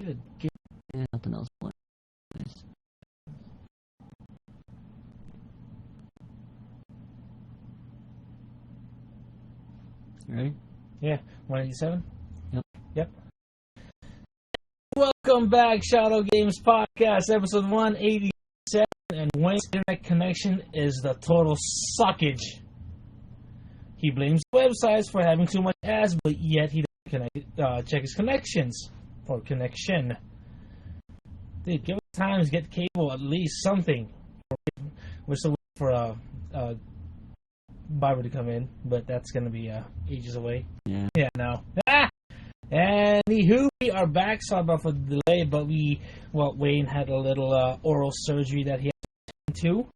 Good. Good. Yeah, nothing else. Nice. Ready? Yeah. 187. Yep. Welcome back, Shadow Games Podcast, episode 187. And Wayne's internet connection is the total suckage. He blames websites for having too much ads, but yet he doesn't check his connections or connection. Dude, give us time to get cable, at least something. We're still waiting for Barbara to come in, but that's gonna be ages away. Yeah. Yeah. No. Anywho, we are back. Sorry about the delay, but Wayne had a little oral surgery that he had to do.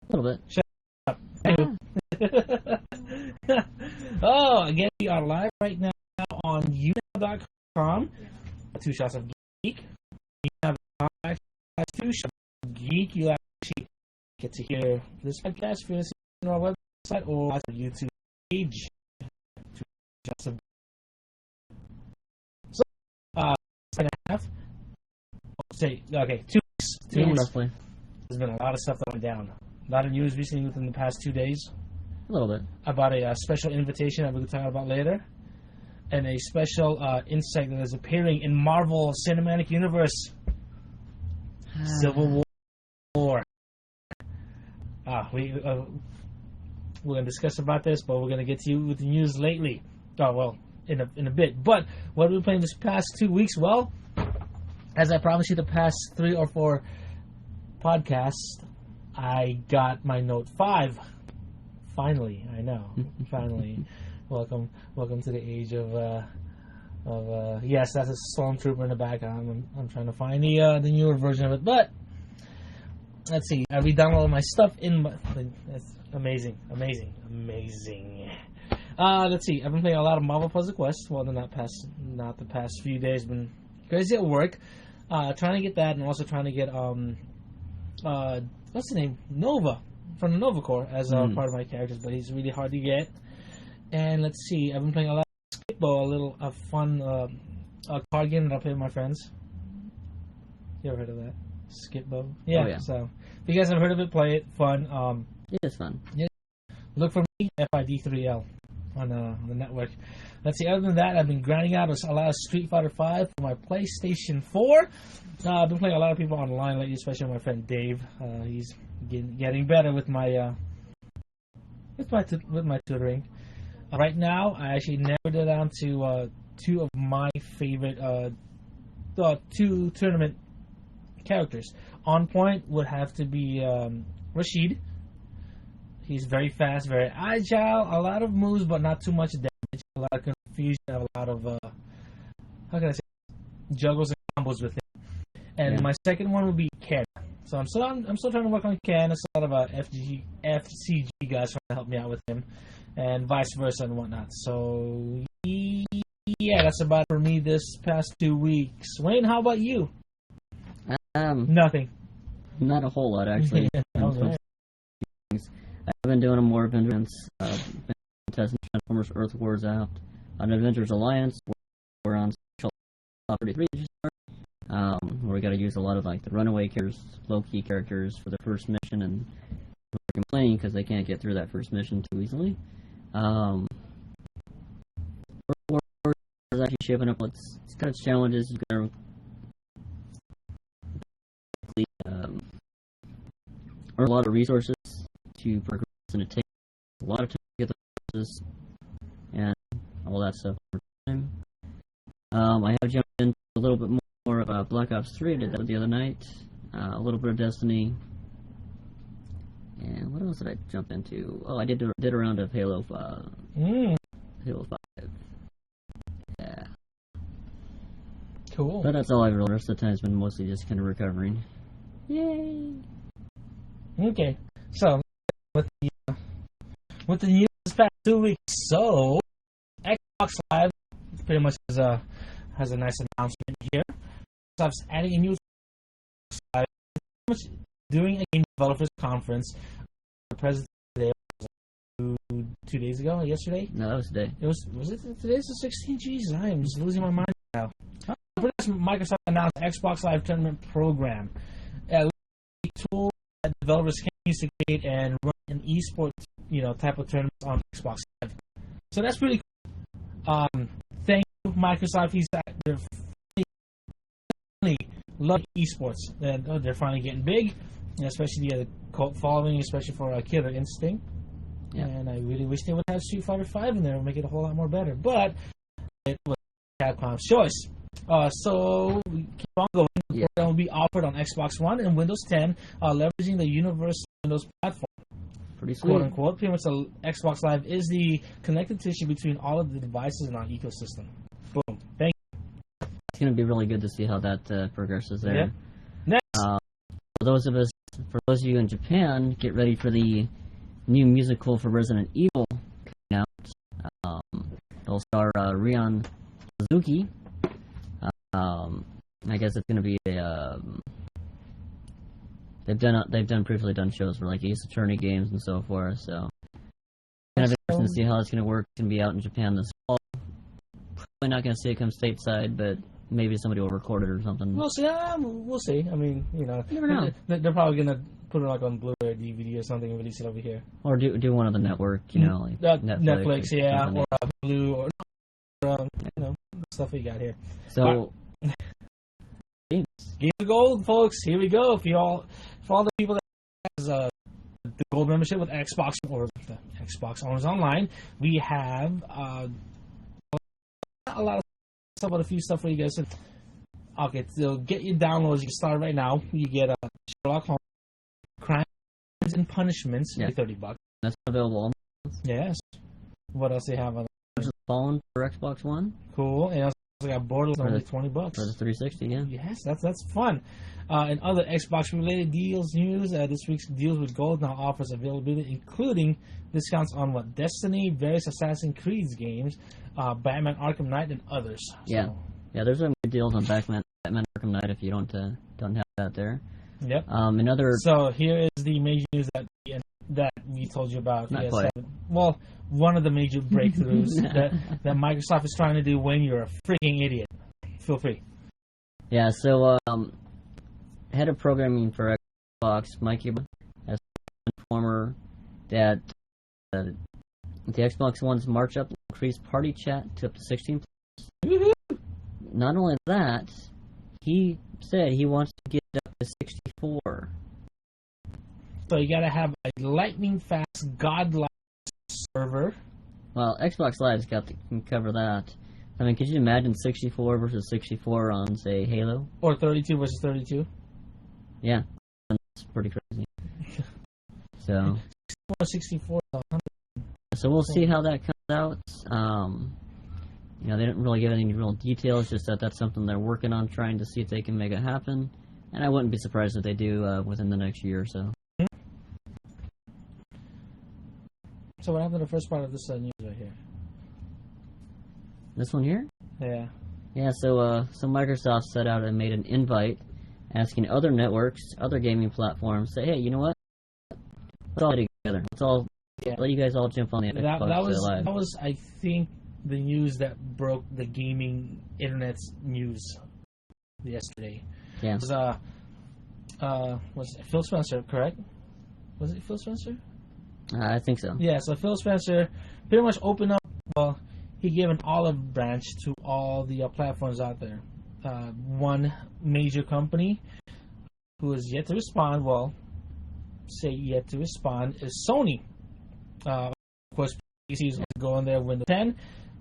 A little bit. Shut up. Oh, again, we are live right now on YouNow.com. 2 Shots of Geek. YouNow.com. 2 Shots of Geek. You actually get to hear this podcast if you're listening on our website or our YouTube page. 2 Shots of Geek. So, second half. Say, okay, 2 weeks. 2 weeks. Roughly. There's been a lot of stuff that went down. A lot of news recently within the past 2 days. A little bit. About a special invitation that we're going to talk about later. And a special insight that is appearing in Marvel Cinematic Universe. Civil War. We're going to discuss about this, but we're going to get to you with the news lately. Oh, well, in a bit. But what have we been playing this past 2 weeks? Well, as I promised you the past 3 or 4 podcasts, I got my Note 5. Finally, I know. Finally. Welcome to the age of yes, that's a stormtrooper in the background. I'm trying to find the newer version of it, but let's see. I re-downloaded my stuff that's amazing. Let's see. I've been playing a lot of Marvel Puzzle Quest. Well, not the past few days. Been crazy at work. Trying to get that, and also trying to get what's the name? Nova from the Nova Corps as part of my characters, but he's really hard to get. And let's see, I've been playing a lot of Skip-Bo, a fun card game that I play with my friends. You ever heard of that? Skip-Bo? Yeah. Oh, yeah. So if you guys have heard of it, play it. Fun. It is fun. Yeah. Look for me, FID3L on the network. Let's see, other than that, I've been grinding out a lot of Street Fighter 5 for my PlayStation 4. I've been playing a lot of people online lately, especially my friend Dave. He's getting better with my tutoring. Right now, I actually narrowed it down to 2 of my favorite 2 tournament characters. On point would have to be Rashid. He's very fast, very agile, a lot of moves, but not too much damage, a lot of confusion, a lot of, how can I say, juggles and combos with him. And my second one would be Ken. So I'm still trying to work on Ken. There's a lot of FCG guys trying to help me out with him, and vice versa and whatnot. So yeah, that's about it for me this past 2 weeks. Wayne, how about you? Nothing. Not a whole lot, actually. Right. I've been doing more events. Been testing Transformers Earth Wars out on Avengers Alliance. We're on Top 33 where we got to use a lot of the runaway characters, low-key characters for the first mission, and we're complaining because they can't get through that first mission too easily. We're actually shaping up what's got its challenges. You got to earn a lot of resources to progress, and it takes a lot of time to get the resources and all that stuff. I have jumped into a little bit more of Black Ops 3. I did that the other night. A little bit of Destiny. And what else did I jump into? Oh, I did a round of Halo 5. Halo 5. Yeah. Cool. But that's all I've rolled. The rest of the time it's been mostly just kind of recovering. Yay! Okay. So, with the news this past 2 weeks, so Xbox Live pretty much has a nice announcement here. Microsoft's adding a new Live, pretty much doing a game developers conference. The president today was 2 days ago, yesterday. No, that was today. Was it today? It's the 16th. Jesus, I am just losing my mind now. for this, Microsoft announced Xbox Live Tournament Program, a tool that developers can use to create and run an esports, type of tournaments on Xbox Live. So that's pretty cool. Thank you, Microsoft. They're finally love esports. They're finally getting big, especially the cult following, especially for Killer Instinct. Yeah. And I really wish they would have Street Fighter V in there and make it a whole lot more better. But it was Capcom's choice. So we keep on going. The program will be offered on Xbox One and Windows 10, leveraging the universal Windows platform. Pretty sweet. Quote unquote. Pretty much the Xbox Live is the connective tissue between all of the devices in our ecosystem. Boom. Thank you. It's going to be really good to see how that progresses there. Yeah. Next. For those of you in Japan, get ready for the new musical for Resident Evil coming out. It'll star Rion Suzuki. I guess it's going to be a. They've previously done shows for like Ace Attorney games and so forth. So kind of interesting to see how it's going to work. It's going to be out in Japan this fall. Probably not going to see it come stateside, but maybe somebody will record it or something. We'll see. We'll see. I mean, you never know. They're probably going to put it like on Blu-ray or DVD or something and release it over here. Or do one of the network, like Netflix, or Blue, or stuff we got here. So. Game of Gold, folks. Here we go. For all the people that has the gold membership with Xbox or the Xbox owners online, we have a lot of stuff, but a few stuff for you guys. Okay, so get your downloads. You can start right now. You get Sherlock Holmes, Crimes and Punishments, $30. That's available. Yes. What else do you have on? Fallen for Xbox One. Cool. And I got Borderlands only $20 for the 360. Yeah. Yes, that's fun. And other Xbox related deals news. This week's Deals with Gold now offers availability, including discounts on Destiny, various Assassin's Creed games, Batman: Arkham Knight, and others. Yeah, There's some good deals on Batman: Arkham Knight if you don't have that there. Yep. So here is the major news that we told you about. Not quite. Well, one of the major breakthroughs that Microsoft is trying to do when you're a freaking idiot. Feel free. Yeah, so head of programming for Xbox, Mike Huber, has informed that the Xbox One's March up will increase party chat to up to 16 players. Not only that, he said he wants to get it up to 64. So you gotta have a lightning fast, godlike server. Well, Xbox Live's can cover that. I mean, could you imagine 64 versus 64 on, say, Halo? Or 32 versus 32? Yeah, that's pretty crazy. So 64. So we'll see how that comes out. They didn't really give any real details, just that that's something they're working on, trying to see if they can make it happen. And I wouldn't be surprised if they do within the next year or so. So what happened to the first part of this news right here? This one here? Yeah. Yeah, so Microsoft set out and made an invite asking other networks, other gaming platforms, say, hey, you know what? Let's all get together. Let you guys all jump on the Xbox Live. That was, I think, the news that broke the gaming internet's news yesterday. Yeah. It was Phil Spencer, correct? Was it Phil Spencer? I think so. Yeah, so Phil Spencer pretty much opened up, he gave an olive branch to all the platforms out there. One major company who is yet to respond, yet to respond, is Sony. Of course, PC is going there Windows 10,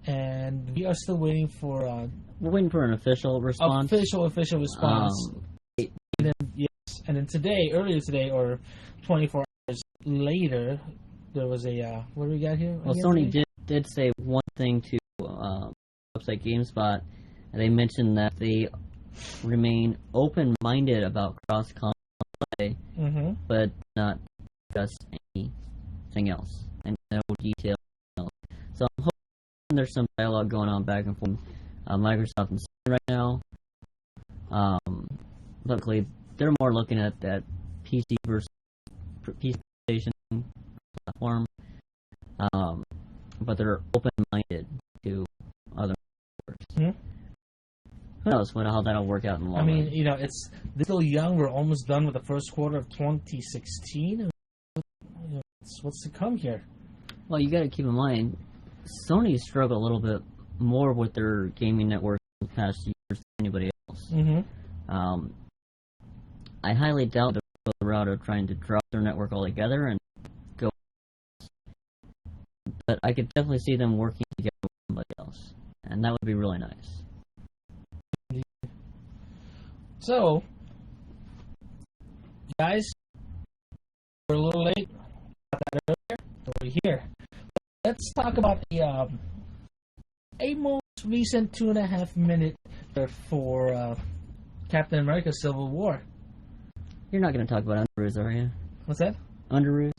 and we are still waiting for... we're waiting for an official response. Official response. And then earlier today, or 24 hours later, there was a... what do we got here? Well, Sony did say one thing to website GameSpot, and they mentioned that they remain open-minded about cross-console play, but not just anything else, and no detail. So I'm hoping there's some dialogue going on back and forth. Microsoft and Sony right now. Luckily, they're more looking at that PC versus PlayStation platform, but they're open-minded to other networks. Who knows how that'll work out in the long I mean, run. they're still young. We're almost done with the first quarter of 2016. What's to come here? Well, you got to keep in mind, Sony struggled a little bit more with their gaming network in the past years than anybody else. Mm-hmm. I highly doubt they'll go the route of trying to drop their network altogether and go. But I could definitely see them working together with somebody else, and that would be really nice. So, guys, we're a little late. Got that earlier. We're here. Let's talk about a most recent 2.5 minute for Captain America: Civil War. You're not going to talk about Underoos, are you? What's that? Underoos?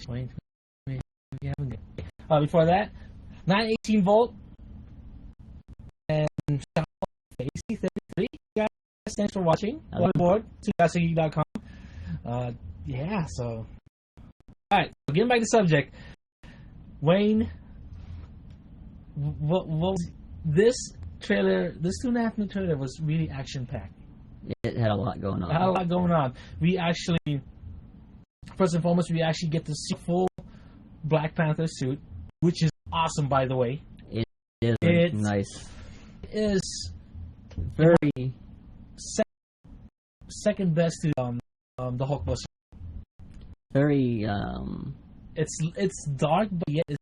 Wait, before that, 918 volt and Facey 33. Guys, thanks for watching. On board to GasserGeek.com. Yeah, so alright, so getting back to the subject. Wayne, what was this trailer? This 2.5 minute trailer was really action packed. It had a lot going on. It had a lot going on. We actually, first and foremost, we actually get to see a full Black Panther suit, which is awesome, by the way. It's nice. It is very second best to the Hulkbuster. Very It's dark, but yet it's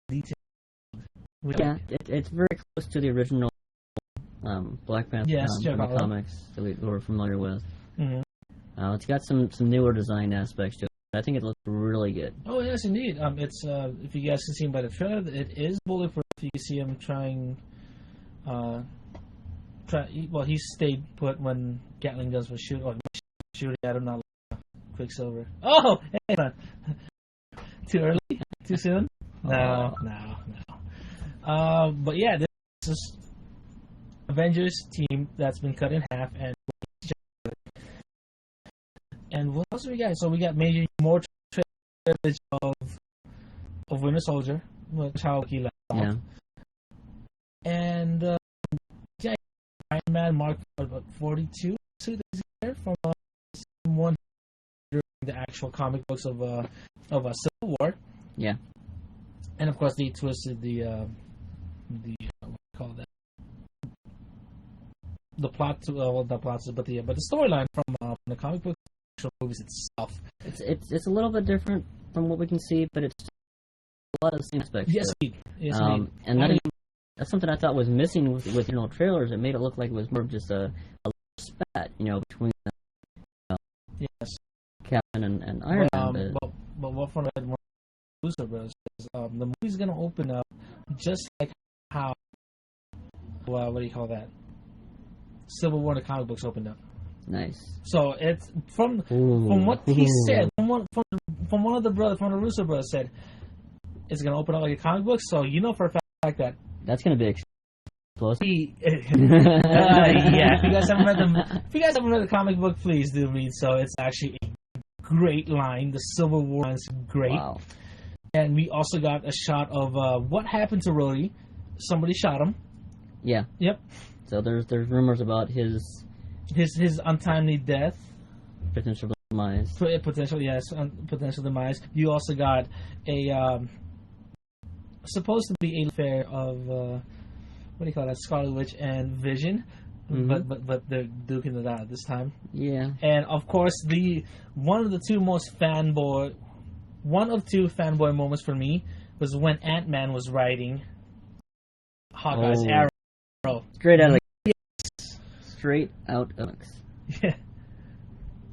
detailed. Yeah, it's very close to the original Black Panther from the comics that we were familiar with. Mm-hmm. It's got some newer design aspects to it. I think it looks really good. Oh yes, indeed. It's if you guys can see by the trailer, it is bulletproof. You can see him trying. Well, he stayed put when Gatling guns were shooting at him. Not like Quicksilver. Oh, hey man. Too early? Too soon? No. But yeah, this is Avengers team that's been cut in half, and what else do we got? So we got more trailers of Winter Soldier, which how he left off. Yeah. And yeah, Iron Man Mark 42 suit is here from someone during the actual comic books of Civil War. Yeah. And of course they twisted the what do you call that? The plot to the plots, but the storyline from the comic book movies itself. It's a little bit different from what we can see, but it's a lot of the same aspects. Yes, indeed. And that's something I thought was missing with trailers. It made it look like it was more of just a spat, between Captain and Iron Man. But what from the Russo Brothers is the movie's gonna open up just like how what do you call that? Civil War, the comic books opened up. Nice. So it's from what he said, from one of the brothers, from the Russo brothers said, it's gonna open up like a comic book. So for a fact that that's gonna be explosive. Yeah. If you guys haven't read the comic book, please do read. So it's actually a great line. The Civil War is great. Wow. And we also got a shot of what happened to Rhodey. Somebody shot him. Yeah. Yep. So there's rumors about his untimely death, potential demise. Potential demise. You also got a supposed to be a affair of what do you call that? Scarlet Witch and Vision, but they're duking it out this time. Yeah. And of course, one of two fanboy moments for me was when Ant-Man was riding Hawkeye's arrow. Straight out of Straight out of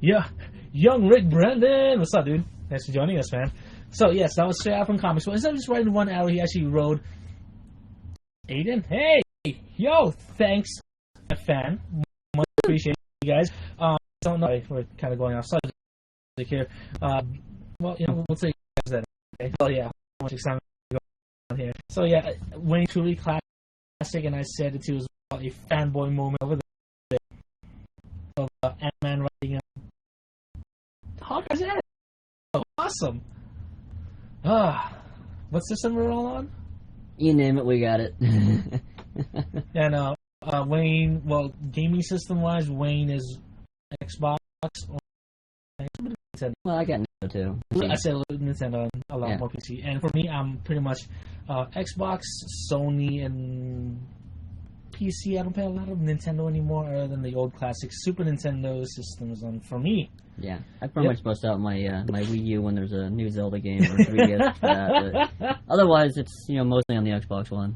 Yeah. Young Rick Brandon. What's up, dude? Thanks for joining us, man. So, yes, that was straight out from comics. So, instead of just riding one arrow, he actually rode Aiden. Hey! Yo! Thanks, a fan. Much appreciated, you guys. Don't know. We're kind of going off subject here. Well, we'll take you guys that. Okay? Oh, yeah. Much excitement going on here. So, yeah, when truly classic, and I said it too, was a fanboy moment over there of Ant-Man riding Hawkeye's arrow. Oh, awesome. What system we're all on? You name it, we got it. And Wayne, well, gaming system wise, Wayne is Xbox. Nintendo. Well, I got Nintendo too. I said Nintendo, a lot more PC. And for me, I'm pretty much Xbox, Sony, and PC. I don't play a lot of Nintendo anymore, other than the old classic Super Nintendo systems. For me, yeah, I pretty much bust out my my Wii U when there's a new Zelda game or 3DS for that. But otherwise, it's mostly on the Xbox One.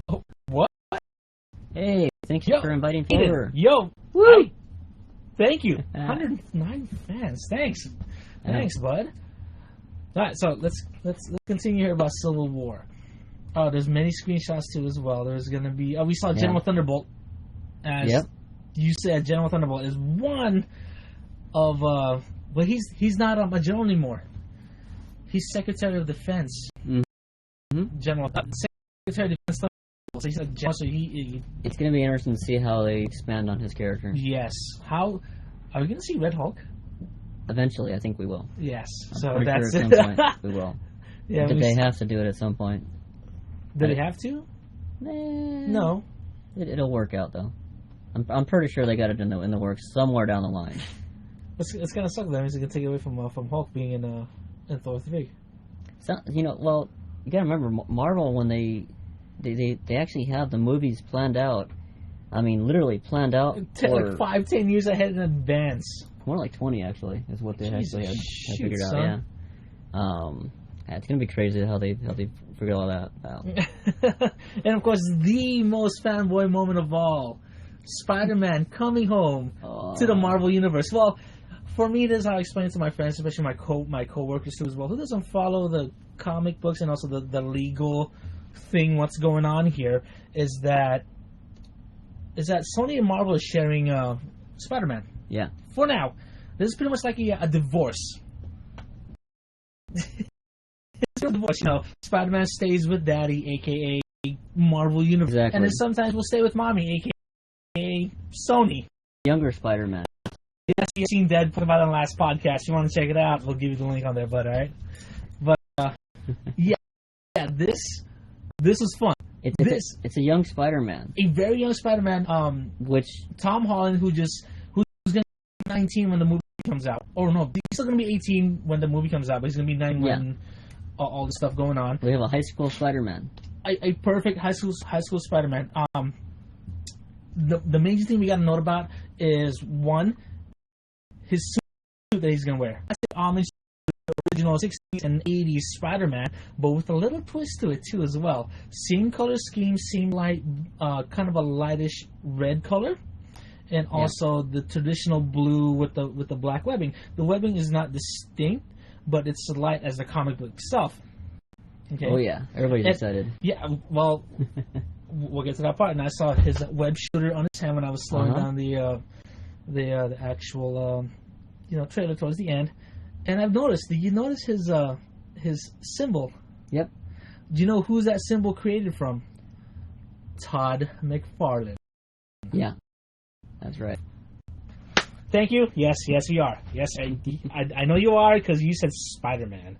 Oh, what? Hey, thanks for inviting me over. Yo, woo! Thank you. 109 fans. Thanks, bud. All right, so let's continue here about Civil War. There's many screenshots too as well. There's gonna be. We saw General Thunderbolt. As you said, General Thunderbolt is one of. Well, he's not a general anymore. He's Secretary of Defense. Mm-hmm. General Secretary of Defense. So he's like general. So it's gonna be interesting to see how they expand on his character. Yes. How are we gonna see Red Hulk? Eventually, I think we will. Yes. I'm so pretty that's sure at some point we will. Yeah, they have to do it at some point. Do they have to? No. It'll work out though. I'm pretty sure they got it in the works somewhere down the line. It's gonna suck. That means it's gonna take away from Hulk being in Thor 3. So, well, you gotta remember Marvel when they actually have the movies planned out. I mean, literally planned out like 5-10 years ahead in advance. More like 20 actually is what they actually had figured out. Son. Yeah, it's gonna be crazy how they figure all that out. And of course, the most fanboy moment of all: Spider-Man coming home to the Marvel universe. Well, for me, this is how I explain it to my friends, especially my coworkers too as well, who doesn't follow the comic books and also the legal thing. What's going on here is that Sony and Marvel is sharing Spider-Man. Yeah. For now, this is pretty much like a divorce. It's a divorce, Spider-Man stays with Daddy, aka Marvel Universe, and then sometimes we'll stay with Mommy, aka Sony. Younger Spider-Man. Yes, you've seen Deadpool about on the last podcast. If you want to check it out, we'll give you the link on there, bud. All right. But yeah, this was fun. It's a young Spider-Man. A very young Spider-Man. Which Tom Holland, who's going to be 19 when the movie comes out. Or no, he's still going to be 18 when the movie comes out, but he's going to be 9 when all the stuff going on. We have a high school Spider-Man. A perfect high school Spider-Man. The major thing we got to note about is one, his suit that he's going to wear. That's the homage to the original 60s and 80s Spider-Man, but with a little twist to it too as well. Same color scheme, same light, kind of a lightish red color, and also the traditional blue with the black webbing. The webbing is not distinct, but it's as light as the comic book itself. Okay. Oh yeah, everybody's excited. Yeah, well, we'll get to that part. And I saw his web shooter on his hand when I was slowing down the actual trailer towards the end. And I've noticed. Did you notice his symbol? Yep. Do you know who's that symbol created from? Todd McFarlane. Yeah, that's right. Thank you. Yes, we are. Yes, I know you are because you said Spider-Man.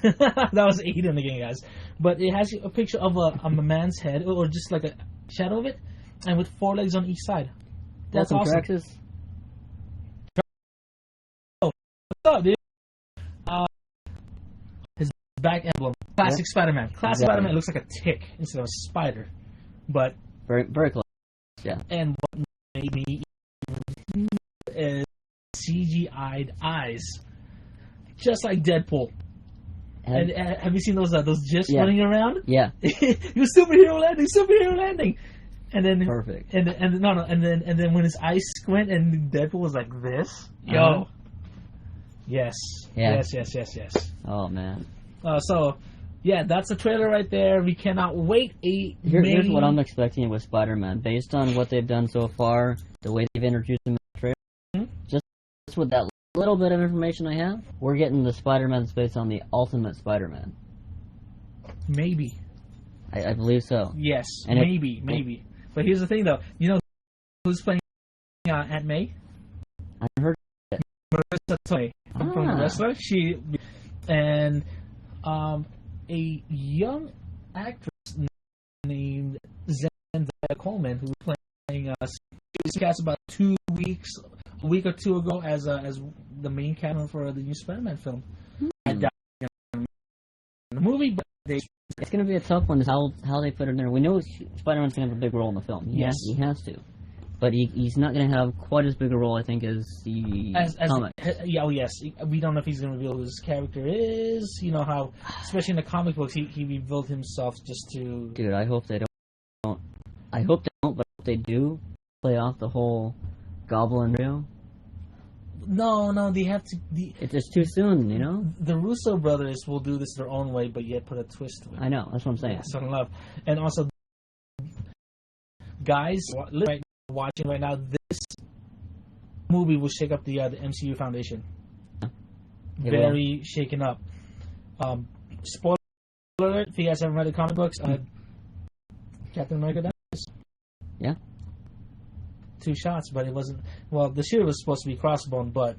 That was Aiden again, guys. But it has a picture of a man's head, or just like a shadow of it, and with 4 legs on each side. That's awesome. Traxxas? Oh, what's up, dude? His back emblem, classic Spider-Man. Classic Spider-Man looks like a tick instead of a spider, but very, very close. Yeah. And what made me is CGI'd eyes, just like Deadpool. And have you seen those GIFs running around? Yeah. He was superhero landing, and then perfect. And then when his eyes squint and Deadpool was like this, yo, yes. Oh man. So yeah, that's the trailer right there. We cannot wait. Here's what I'm expecting with Spider-Man, based on what they've done so far, the way they've introduced him in the trailer. Just with that little bit of information I have, we're getting the Spider-Man that's based on the Ultimate Spider-Man. Maybe. I believe so. Yes, and maybe. But here's the thing, though. You know who's playing Aunt May? I heard it. Marissa Tomei from the wrestler. She and a young actress named Coleman, who was playing she was cast about a week or two ago as the main character for the new Spider-Man film. I doubt in the movie, but it's going to be a tough one. Is how they put it in there. We know Spider-Man's going to have a big role in the film. Yes, he has to. But he's not going to have quite as big a role, I think, as the comic. Yeah, oh yes. We don't know if he's going to reveal who his character is. You know how, especially in the comic books, he revealed himself just to... Dude, I hope they don't. I hope they don't, but if they do, play off the whole Goblin trio. No, they have to... It's just too soon, you know? The Russo brothers will do this their own way, but yet put a twist to it. I know, that's what I'm saying. Yeah, so in love. And also, guys, watching right now, this movie will shake up the MCU foundation. Very shaken up. Spoiler alert, if you guys haven't read the comic books, Captain America dies. Yeah. 2 shots, but it wasn't... Well, the shield was supposed to be Crossbone, but...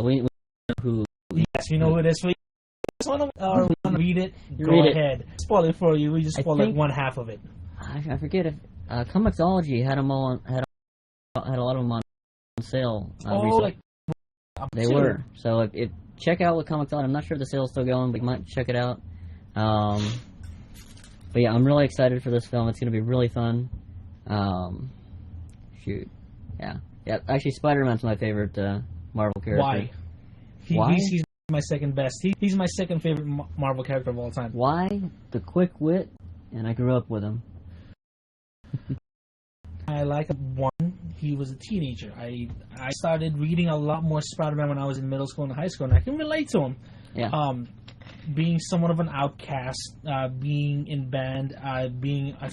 We know who... Yes, we know who it is. For you want to read it, read ahead. Spoil it for you. We just spoiled one half of it. I forget if... Comixology had them all had a lot of them on sale. Recently. They were. So if check out what Comixology. I'm not sure if the sale's still going, but you might check it out. But yeah, I'm really excited for this film. It's going to be really fun. Shoot, yeah. Actually, Spider-Man's my favorite Marvel character. Why? Why? He's my second best. He's my second favorite Marvel character of all time. Why? The quick wit, and I grew up with him. I like him. One, he was a teenager. I started reading a lot more Spider-Man when I was in middle school and high school, and I can relate to him. Yeah. Being somewhat of an outcast, being in band, being a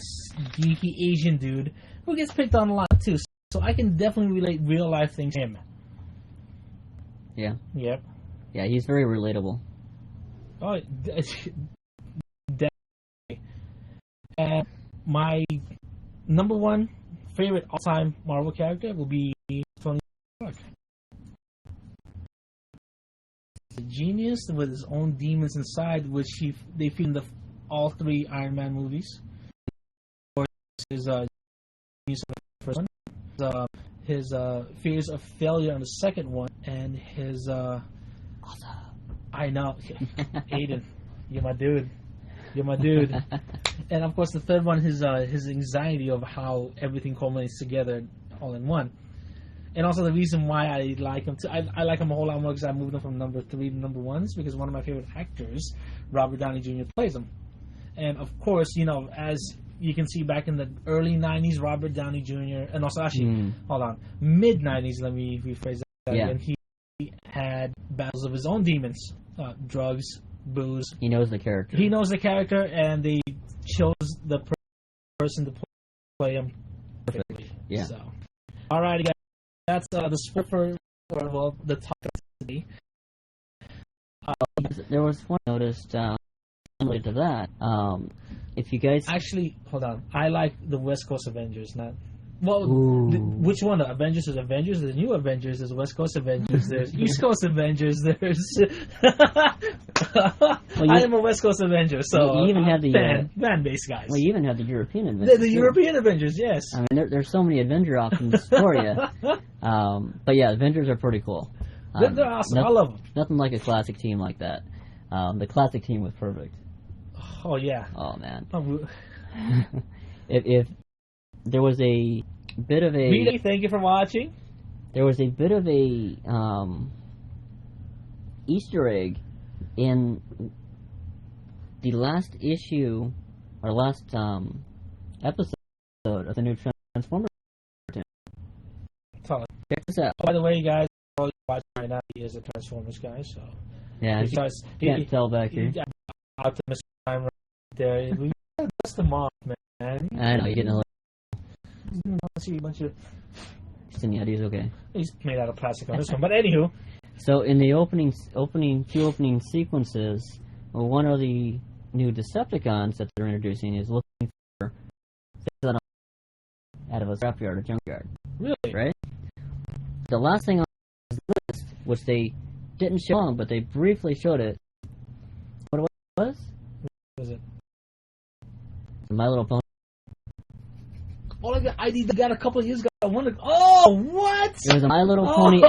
geeky Asian dude who gets picked on a lot too. So I can definitely relate real life things to him. Yeah. Yep. Yeah, he's very relatable. Oh, definitely. And my number one favorite all-time Marvel character will be Tony Stark. A genius with his own demons inside, which they feed in all 3 Iron Man movies. Of course, his genius in the first one, his fears of failure in the second one, and his I know, Aiden, you're my dude. And of course, the third one, his anxiety of how everything culminates together all in one. And also the reason why I like him, I like him a whole lot more because I moved him from number 3 to number 1 because one of my favorite actors, Robert Downey Jr., plays him. And of course, you know, as you can see back in the early 90s, Robert Downey Jr., and also actually, mid 90s, let me rephrase that again, he had battles of his own demons, drugs, booze. He knows the character. He knows the character, and they chose the person to play him perfectly. Yeah. So, all right, guys. That's the script for the topic today. There was one I noticed related to that. If you guys actually hold on, I like the West Coast Avengers, not. Well, which one? The Avengers is Avengers. The new Avengers is West Coast Avengers. There's East Coast Avengers. There's. I am a West Coast Avenger, so you even have the fan base guys. Well, you even have the European Avengers. The European Avengers, yes. I mean, there's so many Avenger options for you. But yeah, Avengers are pretty cool. They're awesome. I love them. Nothing like a classic team like that. The classic team was perfect. Oh yeah. Oh man. If there was a bit of a... Rita, thank you for watching. There was a bit of a Easter egg in the last issue, or last episode of the new Transformers. Check this out. By the way, guys, all you watching right now, he is a Transformers guy, so... Yeah, you can't tell back here. Optimus Prime right there. That's the mom, man. I know, you're getting a little... See a bunch of... He's okay. He's made out of plastic on this one, but anywho. So in the opening sequences, one of the new Decepticons that they're introducing is looking for things out of a scrapyard or junkyard. Really? Right? The last thing on this list, which they didn't show on, but they briefly showed it. What it was? What was it? My Little Pony. All I got ID got a couple of years ago. I wonder. Oh, what? There was a My Little Pony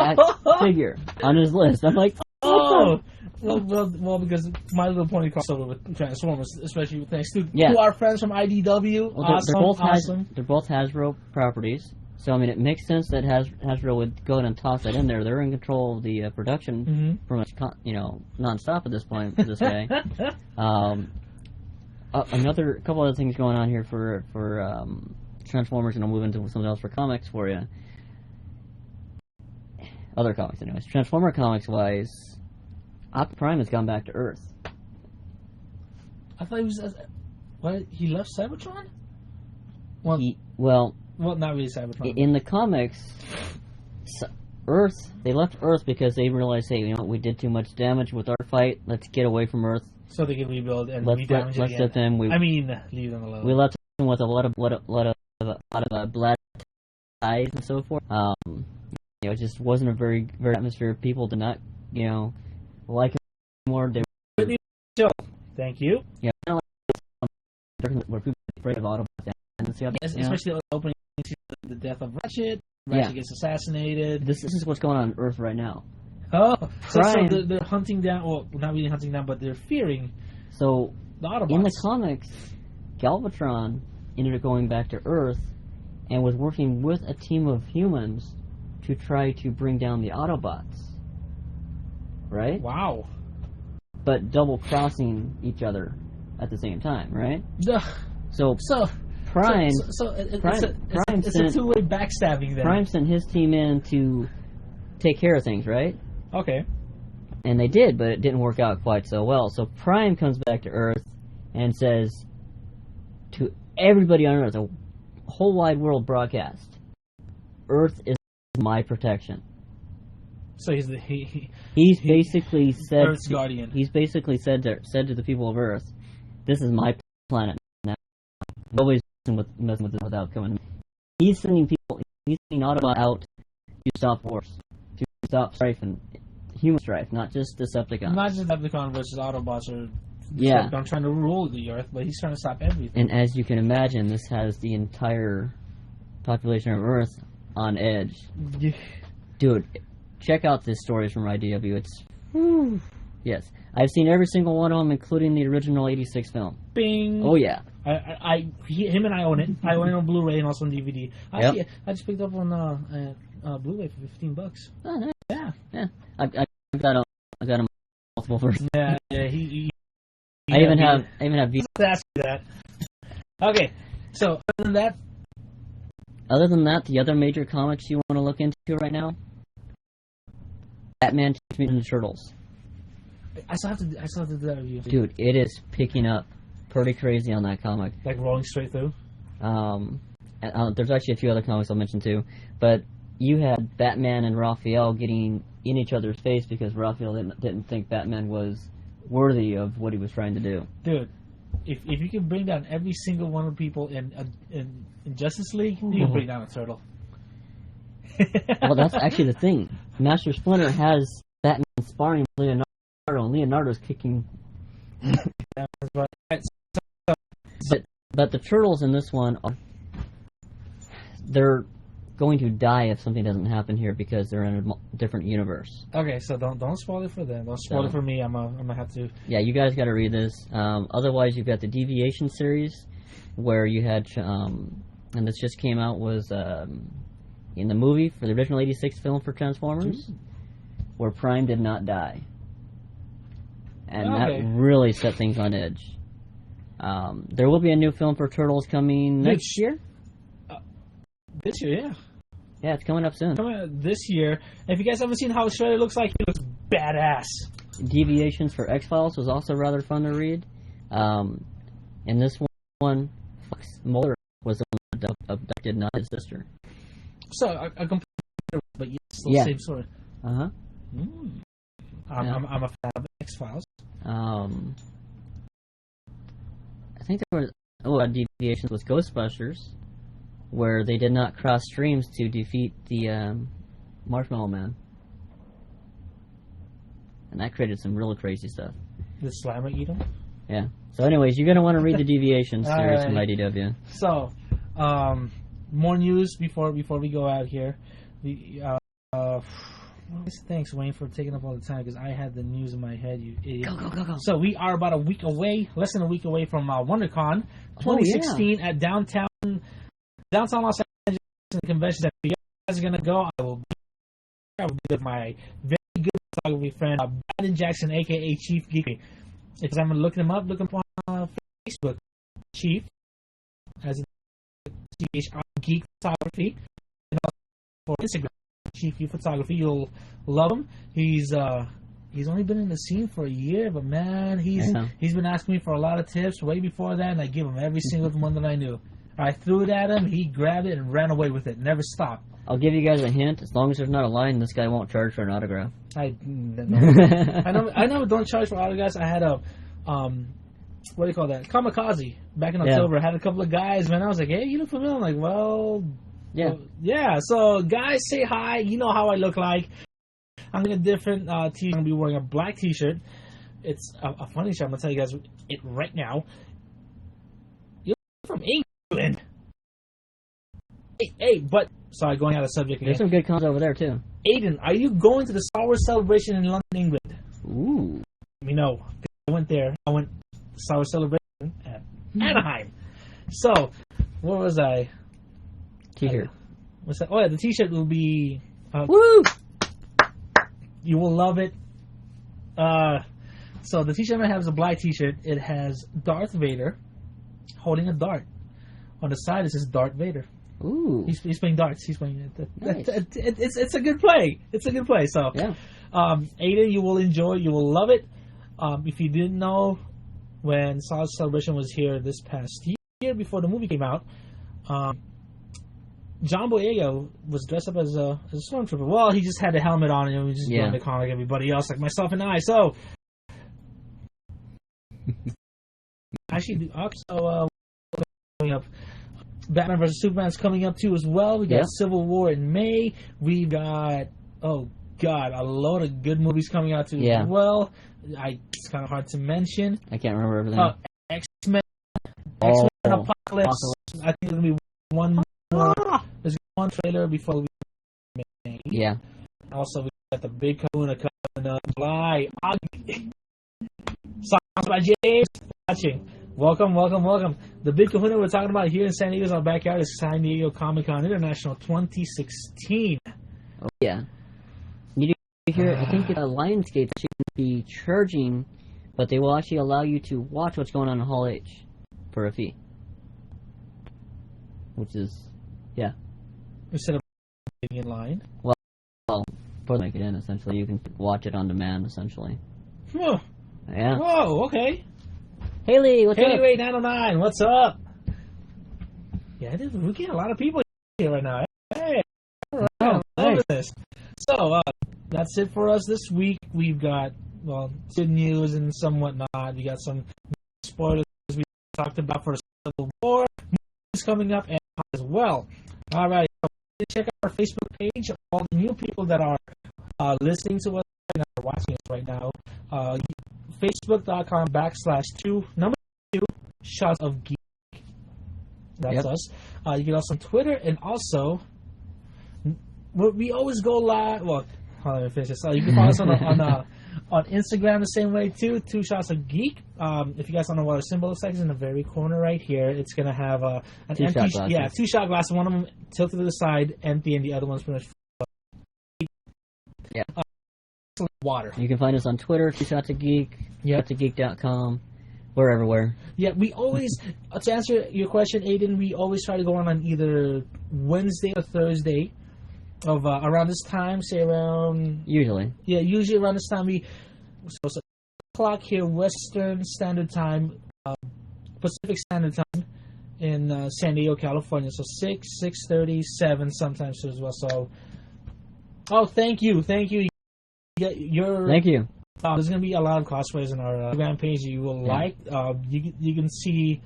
figure on his list. I'm like, oh. Well, because My Little Pony crossover with Transformers, especially thanks to our friends from IDW. Well, awesome. They're both Hasbro properties. So, I mean, it makes sense that Hasbro would go ahead and toss that in there. They're in control of the production pretty much, nonstop at this point for this guy. Another couple other things going on here for Transformers, and I'll move into something else for comics for you. Other comics, anyways. Transformer comics-wise, Optimus Prime has gone back to Earth. I thought he was... what? He left Cybertron? Well, not really Cybertron. In the comics, Earth, they left Earth because they realized, hey, we did too much damage with our fight. Let's get away from Earth. So they can rebuild and re-damage it again. Leave them alone. We left them with a lot of black ties and so forth. It just wasn't a very atmosphere. People did not, like it anymore. They were... Thank you. Yeah, kind of like where people are afraid of Autobots. Especially the opening to the death of Ratchet. Ratchet gets assassinated. This is what's going on Earth right now. Oh, so they're hunting down. Well, not really hunting down, but they're fearing. So the Autobots. In the comics, Galvatron ended up going back to Earth and was working with a team of humans to try to bring down the Autobots. Right? Wow. But double crossing each other at the same time, right? So Prime. It's a two-way backstabbing then. Prime sent his team in to take care of things, right? Okay. And they did, but it didn't work out quite so well. So Prime comes back to Earth and says to everybody on Earth, a whole wide world broadcast, Earth is my protection. So he's basically said Earth's guardian. He's basically said to the people of Earth, this is my planet now. Nobody's messing with it without coming. He's sending Autobots out to stop wars, to stop strife and human strife, not just Decepticons. Not just Decepticons versus Autobots or Decepticons trying to rule the Earth, but he's trying to stop everything. And as you can imagine, this has the entire population of Earth on edge. Dude, check out these stories from IDW. It's yes, I've seen every single one of them, including the original '86 film. Bing. Oh yeah. Him and I own it. I own it on Blu-ray and also on DVD. I just picked up on Blu-ray for $15. Oh, nice. Yeah. I've got them multiple versions. Yeah. I even have Ask you that. Okay. So other than that, the other major comics you want to look into right now, Batman Teenage Mutant Ninja Turtles. I still have to do that review. Dude, it is picking up pretty crazy on that comic. Like rolling straight through? There's actually a few other comics I'll mention too. But you had Batman and Raphael getting in each other's face because Raphael didn't think Batman was worthy of what he was trying to do. Dude, if you can bring down every single one of the people in Justice League, you can bring down a turtle. Well, that's actually the thing. Master Splinter has Batman sparring with Leonardo, and Leonardo's kicking. But the turtles in this one, they're going to die if something doesn't happen here because they're in a different universe. Okay, so don't spoil it for them. Don't spoil it for me. I'm gonna have to. Yeah, you guys got to read this. Otherwise, you've got the Deviation series, where you had, and this just came out, was in the movie for the original '86 film for Transformers, where Prime did not die, and that really set things on edge. There will be a new film for Turtles coming next year. This year, yeah. Yeah, it's coming up soon. Coming out this year. If you guys haven't seen how Shredder looks like, he looks badass. Deviations for X-Files was also rather fun to read. And this one, Fox Mulder was the one that abducted, not his sister. So, a complete, but still the same story. Uh-huh. I'm a fan of X-Files. I think there was Deviations with Ghostbusters, where they did not cross streams to defeat the Marshmallow Man. And that created some really crazy stuff. The Slimer eat him? Yeah. So anyways, you're going to want to read the Deviations series from IDW. So, more news before we go out here. Thanks, Wayne, for taking up all the time because I had the news in my head. You idiot. Go. So we are about a week away, less than a week away from WonderCon 2016 at downtown Los Angeles Convention Center. If you guys are gonna go, I will be with my very good photography friend Brandon Jackson, aka Chief Geekery. Because I'm looking him up, looking on Facebook, Chief, as Geek Photography, and also for Instagram, Chief Geek Photography. You'll love him. He's only been in the scene for a year, but man, he's been asking me for a lot of tips way before that, and I give him every single one that I knew. I threw it at him, he grabbed it and ran away with it. Never stopped. I'll give you guys a hint. As long as there's not a line, this guy won't charge for an autograph. I know. Don't charge for autographs. I had a what do you call that? Kamikaze back in October. I had a couple of guys, man. I was like, hey, you look familiar. I'm like, well, yeah. So guys, say hi. You know how I look like. I'm in a different t-shirt. I'm gonna be wearing a black t-shirt. It's a funny shirt. I'm gonna tell you guys it right now. You're from England. Hey, but sorry, going out of subject again. There's some good cons over there too. Aiden, are you going to the Star Wars Celebration in London, England? Ooh. Let me know. I went there. I went to Star Wars Celebration at Anaheim. So, where was I? T-shirt. What's that? Oh yeah, the T-shirt will be. Woo! You will love it. So the T-shirt I have is a black T-shirt. It has Darth Vader holding a dart. On the side it says Darth Vader. Ooh. He's playing darts. He's playing. Nice. It's a good play. It's a good play. So, yeah. Aiden, you will enjoy. You will love it. If you didn't know, when Star Wars Celebration was here this past year before the movie came out, John Boyega was dressed up as a stormtrooper. Well, he just had the helmet on and he was just doing the con like everybody else, like myself and I. So, actually, also coming up. Batman vs. Superman's coming up too as well. We got Civil War in May. We've got a load of good movies coming out too as well. It's kind of hard to mention. I can't remember everything. X-Men Apocalypse. I think there's gonna be one more. There's one trailer before we May. Yeah. Also, we got the big Kahuna coming up July. Songs by James watching. Welcome. The big kahuna we're talking about here in San Diego's our backyard is San Diego Comic-Con International 2016. Oh, yeah. You hear, I think Lionsgate should be charging, but they will actually allow you to watch what's going on in Hall H for a fee. Which is, instead of waiting in line. Well, for make it in, essentially. You can watch it on demand, essentially. Huh. Yeah. Whoa, okay. Haley, what's up? Haley 909, what's up? Yeah, we get a lot of people here right now. Hey, all right, I love this. So, that's it for us this week. We've got, good news and some whatnot. We got some spoilers we talked about for the Civil War. Movies coming up and as well. All right, so check out our Facebook page. All the new people that are listening to us right now, watching us right now. Facebook.com/2 Shots of Geek. That's us. You can also on Twitter and also we always go live. Well, hold on, let me finish this. You can follow us on Instagram the same way too. 2 Shots of Geek. If you guys don't know what our symbol looks like, it's in the very corner right here. It's gonna have an empty, 2-shot glass. One of them tilted to the side, empty, and the other one's pretty much water. You can find us on Twitter, 2 Shots of Geek, shotsofgeek.com. We're everywhere. Yeah, we always, to answer your question, Aiden, we always try to go on either Wednesday or Thursday of around this time, say around... Usually around this time. So 6 o'clock here, Western Standard Time, Pacific Standard Time in San Diego, California. So 6:30, 7 sometimes as well. So, thank you. Thank you. There's going to be a lot of cosplays on our Instagram page you will like. You can see...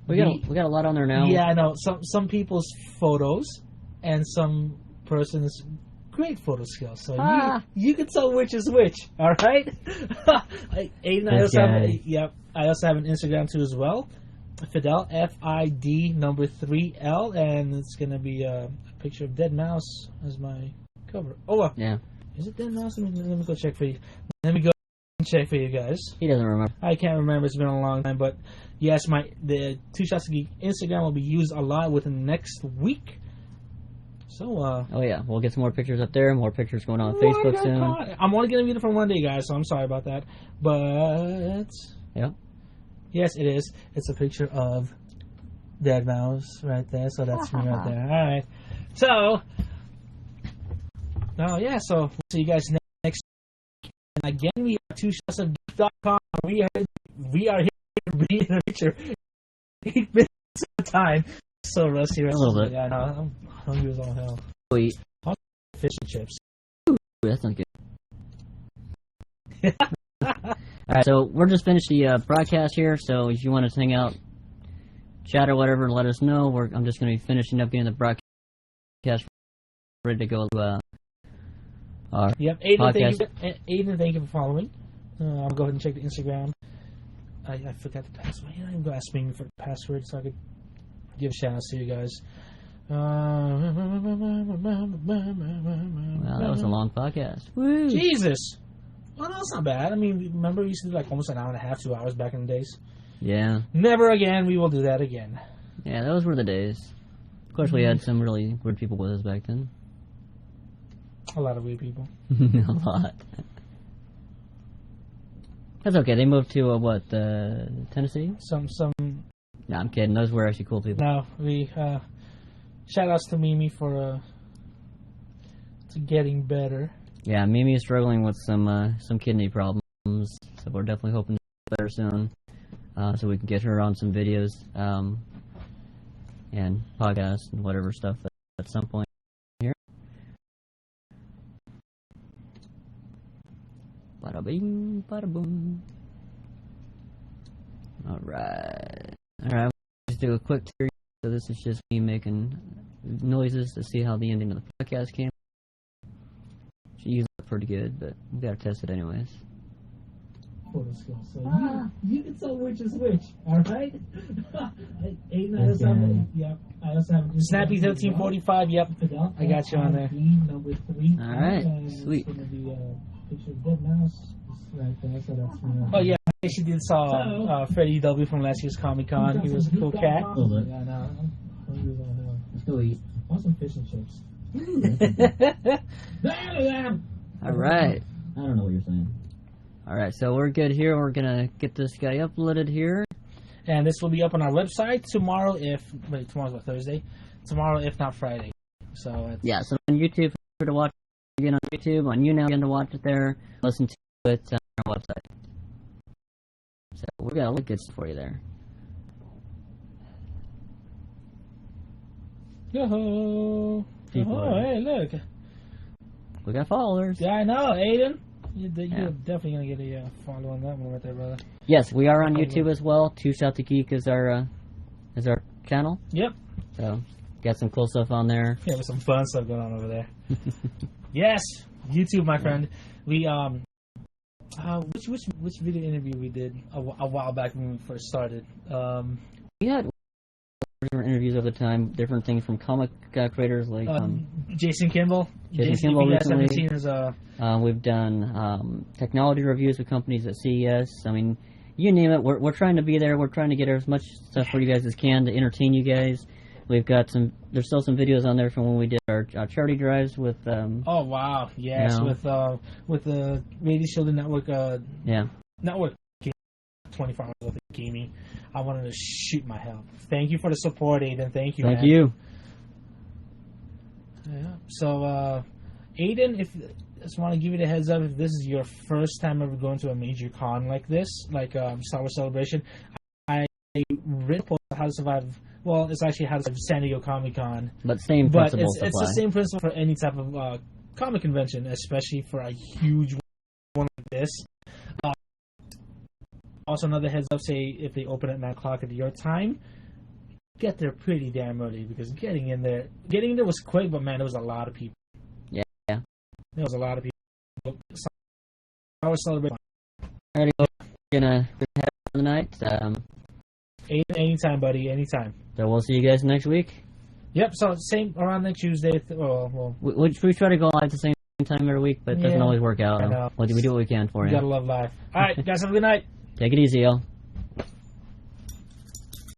We got a lot on there now. Yeah, I know. Some people's photos and some person's great photo skills. So you can tell which is which. All right? Aiden, I also have an Instagram too as well. Fidel, FID number 3L, and it's gonna be a picture of Dead Mouse as my cover. Oh, Yeah. is it Dead Mouse? Let me go check for you. Let me go check for you guys. He doesn't remember. I can't remember. It's been a long time, but yes, the Two Shots of Geek Instagram will be used a lot within the next week. So, oh yeah, we'll get some more pictures up there. More pictures going on Facebook soon. I'm only gonna read it from one day, guys, so I'm sorry about that. But Yeah. yes, it is. It's a picture of Dead Mouse right there, so that's me right there. All right. So, yeah. So we'll see you guys next. And again, we are twoshotsofgeek.com. We are here to read a picture 8 minutes at a time. So rusty, A little bit. Yeah, I know. I'm hungry as all hell. Sweet. Fish and chips. Ooh, that sounds good. Alright, so we're just finished the broadcast here, so if you want to hang out, chat or whatever, let us know. I'm just going to be finishing up getting the broadcast ready to go to our Yep, Aiden, podcast. thank you for following. I'll go ahead and check the Instagram. I forgot the password. You know, I'm asking for the password so I could give shout-outs to you guys. Wow, that was a long podcast. Woo. Jesus! Well, no, it's not bad. I mean, remember we used to do like almost an hour and a half, 2 hours back in the days? Yeah. Never again. We will do that again. Yeah, those were the days. Of course, we had some really weird people with us back then. A lot of weird people. A lot. That's okay. They moved to, Tennessee? Some. No, I'm kidding. Those were actually cool people. No, we, shout-outs to Mimi for, to getting better. Yeah, Mimi is struggling with some kidney problems, so we're definitely hoping to get better soon, so we can get her on some videos, and podcasts and whatever stuff at some point here. Bada bing, bada boom. Alright, let's do a quick series. So this is just me making noises to see how the ending of the podcast came. She used it pretty good, but we gotta test it anyways. Photo skills. So you can tell which is which, alright? Aiden, I also have, yep. I also have Snappy 1345, yep. I got you on there. Number 3. Alright, sweet. It's gonna be a picture of Dead Mouse right there, so that's me. Oh yeah, I actually did saw Freddie W from last year's Comic Con. He was a cool cat. Yeah, no, let's go eat. Awesome fish and chips. Alright. I don't know what you're saying. Alright, so we're good here. We're gonna get this guy uploaded here. And this will be up on our website tomorrow tomorrow's what, Thursday? Tomorrow, if not Friday. So it's, Yeah, so on YouTube, for to watch it again on YouTube, on YouNow, again to watch it there, listen to it on our website. So we got a lot of good stuff for you there. Yo-ho. Oh, hey, look. We got followers. Yeah, I know, Aiden. You're definitely going to get a follow on that one right there, brother. Yes, we are on YouTube as well. Two Shot the Geek is our channel. Yep. So, got some cool stuff on there. Yeah, there's some fun stuff going on over there. Yes, YouTube, my friend. We, which video interview we did a while back when we first started? We had different interviews over the time, different things from comic creators like Jason Kimball. Jason Kimball recently. We've done technology reviews with companies at CES. I mean, you name it. We're trying to be there. We're trying to get as much stuff for you guys as can to entertain you guys. We've got there's still some videos on there from when we did our charity drives with. Oh wow! Yes, you know, with the Radio Shield Network. Network. 24 hours worth of gaming. I wanted to shoot my hell. Thank you for the support, Aiden. Thank you. Thank you. Yeah. So, Aiden, if just want to give you the heads up, if this is your first time ever going to a major con like this, like Star Wars Celebration, I read How to Survive. Well, it's actually How to Survive San Diego Comic Con. But same principle. But it's the same principle for any type of comic convention, especially for a huge one like this. Also, another heads up, say if they open at 9 o'clock at your time, get there pretty damn early, because getting in there was quick, but man, there was a lot of people. Yeah. There was a lot of people. I was celebrating. Alrighty, we're gonna head for the night. Anytime, buddy. Anytime. So we'll see you guys next week. Yep. So same around next Tuesday. We try to go live at the same time every week, but it doesn't always work out. I know. We do what we can for you. You gotta love life. All right, guys. Have a good night. Take it easy, y'all.